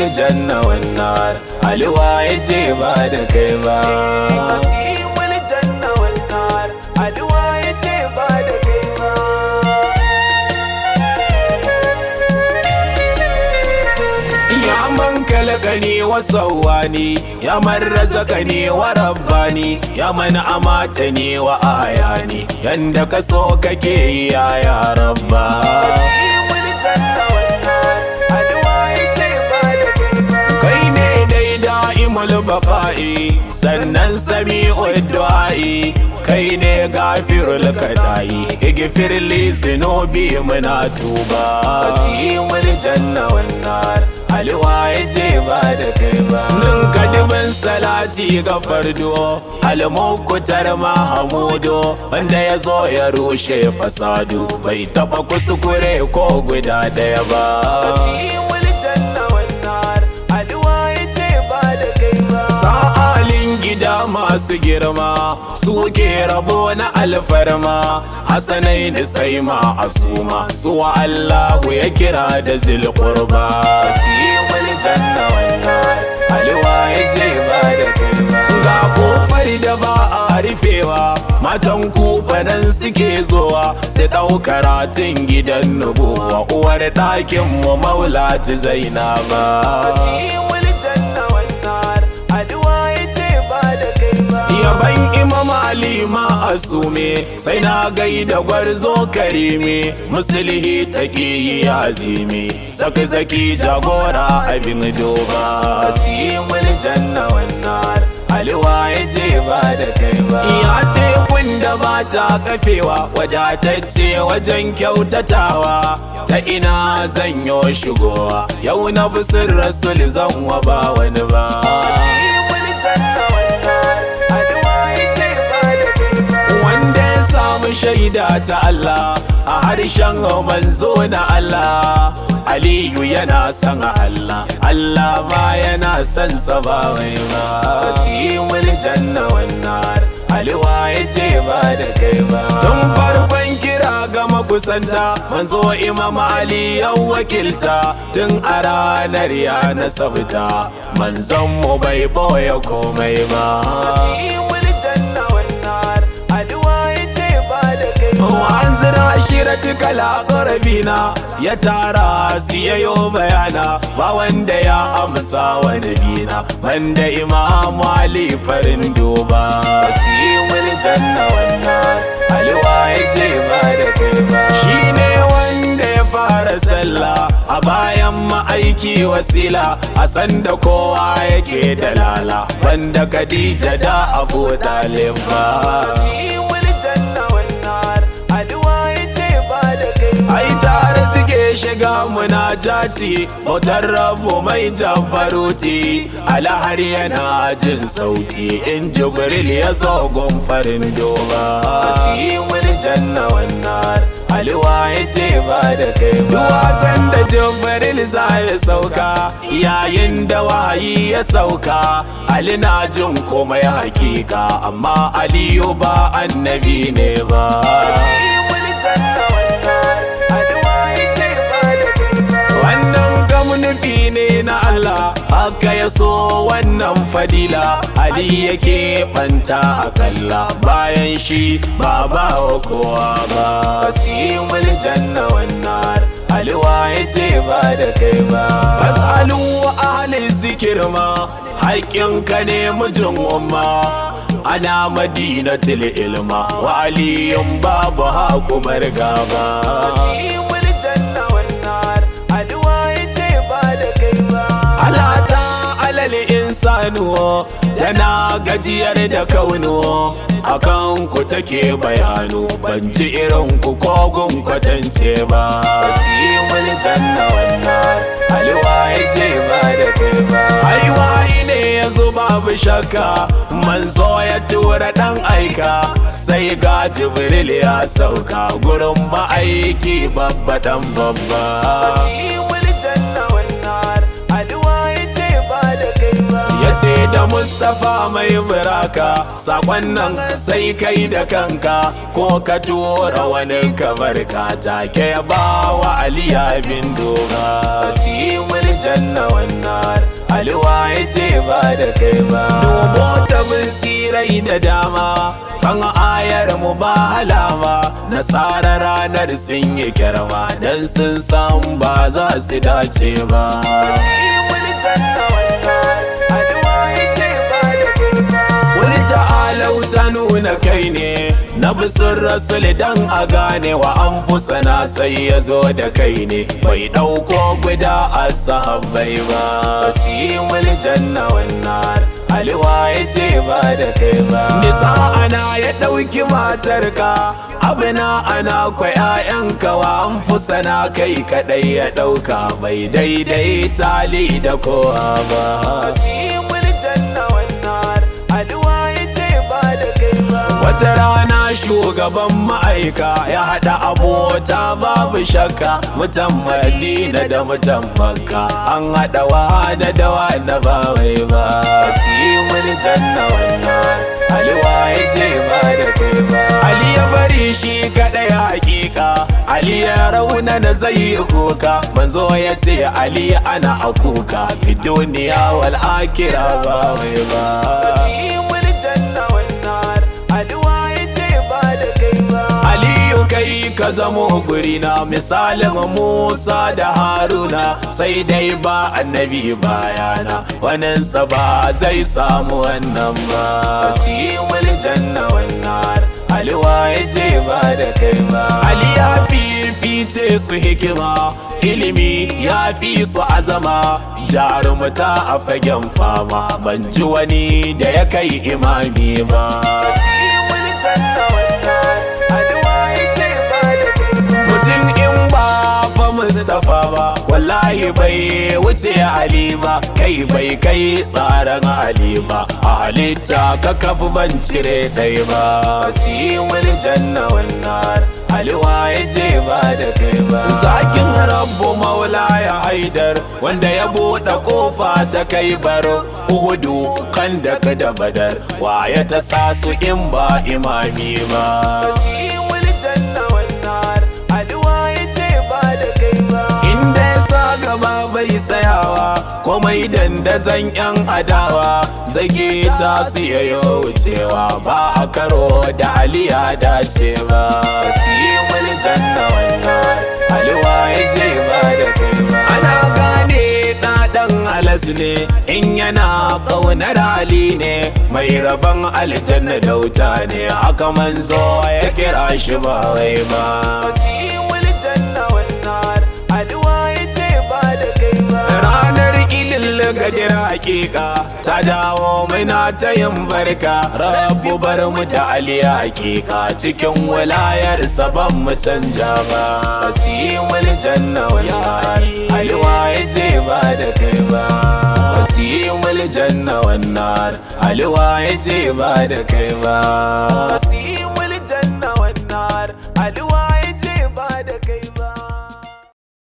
الجنة والنار الوايد بعد كيبا نعيم الجنة والنار الوايد بعد كيبا يا من خلقني وسواني يا من رزقني ورباني يا من أماتني وأحياني يندك سوكك يا ربا نعيم الجنة والنار الوايد بعد كيبا كيني دي دائم البقاء سنن سميع الدعاء كيني غافر الكداي اغفر لي ذنوبي من توبا قسيم الجنة والنار الوايد بعد كيبا من كدبن صلاتي غفردو الموكتر محمودو wanda ya zo ya rushe fasadu bai taba kuskure ko guda daya ba نعيم الجنة والنار الوايد بعد كيبا sa'alin gida masu girma suke rabo na alfarma hasanai da sai ma asuma suwa Allahu ya kira da zilqurba qasimul janna wannan alwa yaje ba da kaiba ga kofar da ba a rufewa matan kufanan suke zowa sai karatun gidan nubuwa uwar ɗakin mu maulati zainaba نعيم الجنة والنار الوايد بعد كيبا yaban imam ali ma asume sai na gaida gwarzo karime muslihi taqiyi azimi zaki zaki jagora abin doba qasimul janna wannan alwa yaje ba da kaiba ya tekun da ba ta kafewa wadatacce wajen kyautatawa ta ina zan yo shigowa yau na busir rasul zan wa ba wani ba نعيم الجنة والنار الوايد بعد كيبا wanda ya samu shaida ta Allah a harshen manzo na Allah Aliyu yana son Allah Allah ma yana son sa ba wai ba qasimul janna wannan alwa yaje ba da kai ba tun farkon kira ga makusanta manzo Imam Ali ya wakilta tun a ranar ya nasabta manzon mu bai boye komai ba نعيم الجنة والنار الوايد بعد كيبا wanzira shiratu kala ƙarfina ya tara su yayo bayana ba wanda ya amsa wani bina banda Imam Ali farin duba qasimul janna wannan alwa yaje ba da kai ba shine wanda ya fara sallah a bayan ma'aiki wasila a sanda kowa yake dalala banda Khadija da Abu Talib ba نعيم الجنة والنار الوايد بعد كيبا ai tare suke shiga munajati motar rabu mai jabaruti alhari yana jin sauti in jibril ya zo gun farin doba qasimul janna wannan alwa yaje ba da kai ba wasan da jibril za ya sauka yayin da wahayi ya sauka ali na jin komai hakika amma aliyu ba annabi ne ba نعيم الجنة والنار الوايد بعد كيبا wannan gamunufi ne na Allah haka ya so wannan fadila Ali yake banta akalla bayan shi ba ba wa kowa ba qasimul janna wannan alwa yaje ba da kai ba fasalu ahli zikir ma haƙƙinka ne mijin umma ana madinatul ilma wa aliyun babu hakumar gaba نعيم الجنة والنار الوايد بعد كيبا alata alal insanu tana gajiyar da kaunu akan ku take bayanu ban ji irin ku kogun kwatance ba qasimul janna wannan alwa yaje ba da kai ba ai wai ne yazo babu shakka manzo ya tura dan aika sai ga jibril ya sauka gurin ma'aiki babba dan babba نعيم الجنة والنار الوايد بعد كيبا ya ce da Mustapha mai buraka sakon nan sai kai da kanka ko ka tura wani kamar ka take ya ba wa aliya bin doga simul janna wannan aliwa ya ce ba da kai ba dubo ta bisirai da dama kan ayar mu ba halama nasara ranar sun yi kirma dan sun san ba za su dace ba wani ta'alau ta nuna kai ne na bisun rasul dan a gane wa an fusana sai ya zo da kai ne bai ɗauko guda a sahabbai ba simul janna wannan aliwa ya ce ba da kai ba nisa ana ya ɗauki matarka abina ana kwa 'ya'yanka wa an fusana kai kaɗai ya ɗauka bai daidai tali da kowa ba wata rana shugaban ma'aika ya haɗa abota babu shakka mutan madina da mutan makka an haɗa wada da wada ba wai ba simul janna wannan aliwa ya ce ba da kai ba ali ya bari shi kaɗai hakika ali ya rauna na zai kuka manzo ya ce ali ana akuka fi duniya wal akira ba wai ba Aliyu kai ka zamo gurina misalin Musa da Haruna sai dai ba annabi bayana waninsa ba zai samu wannan ba simul janna wannan aliwa ya ce ba da kai ba Ali ya fice su hikima ilimi ya fi su azama jarumta a fagen fama ban ji wani da ya kai imami ba mutum in ba fa Mustapha ba wallahi bai wuce Ali ba kai bai kai tsaran Ali ba a halitta ka kafu ban cire dai ba simul janna wannan aliwa ya ce ba da kai ba zakin rabbu maula ya haidar wanda ya buɗe kofa ta kai baro uhudu kandak da badar waye ta sa su in ba imami ba inda ya sa gaba bai tsayawa komai dandazon yan adawa zage ta su yayo wucewa ba a karo da Ali ya dace ba simul janna wannan aliwa ya ce ba da kai ba ana gane ɗaɗan alas ne in yana ƙaunar Ali ne mai rabon aljanna da wuta ne haka manzo ya kira shi ba wai ba ranar idil gadir hakika ta dawo muna ta yin barka rabu bar mu da Ali hakika cikin wilayar saban mu canja ba simul janna wannan aliwa ya ce ba da kai ba simul janna wannan aliwa ya ce ba da kai ba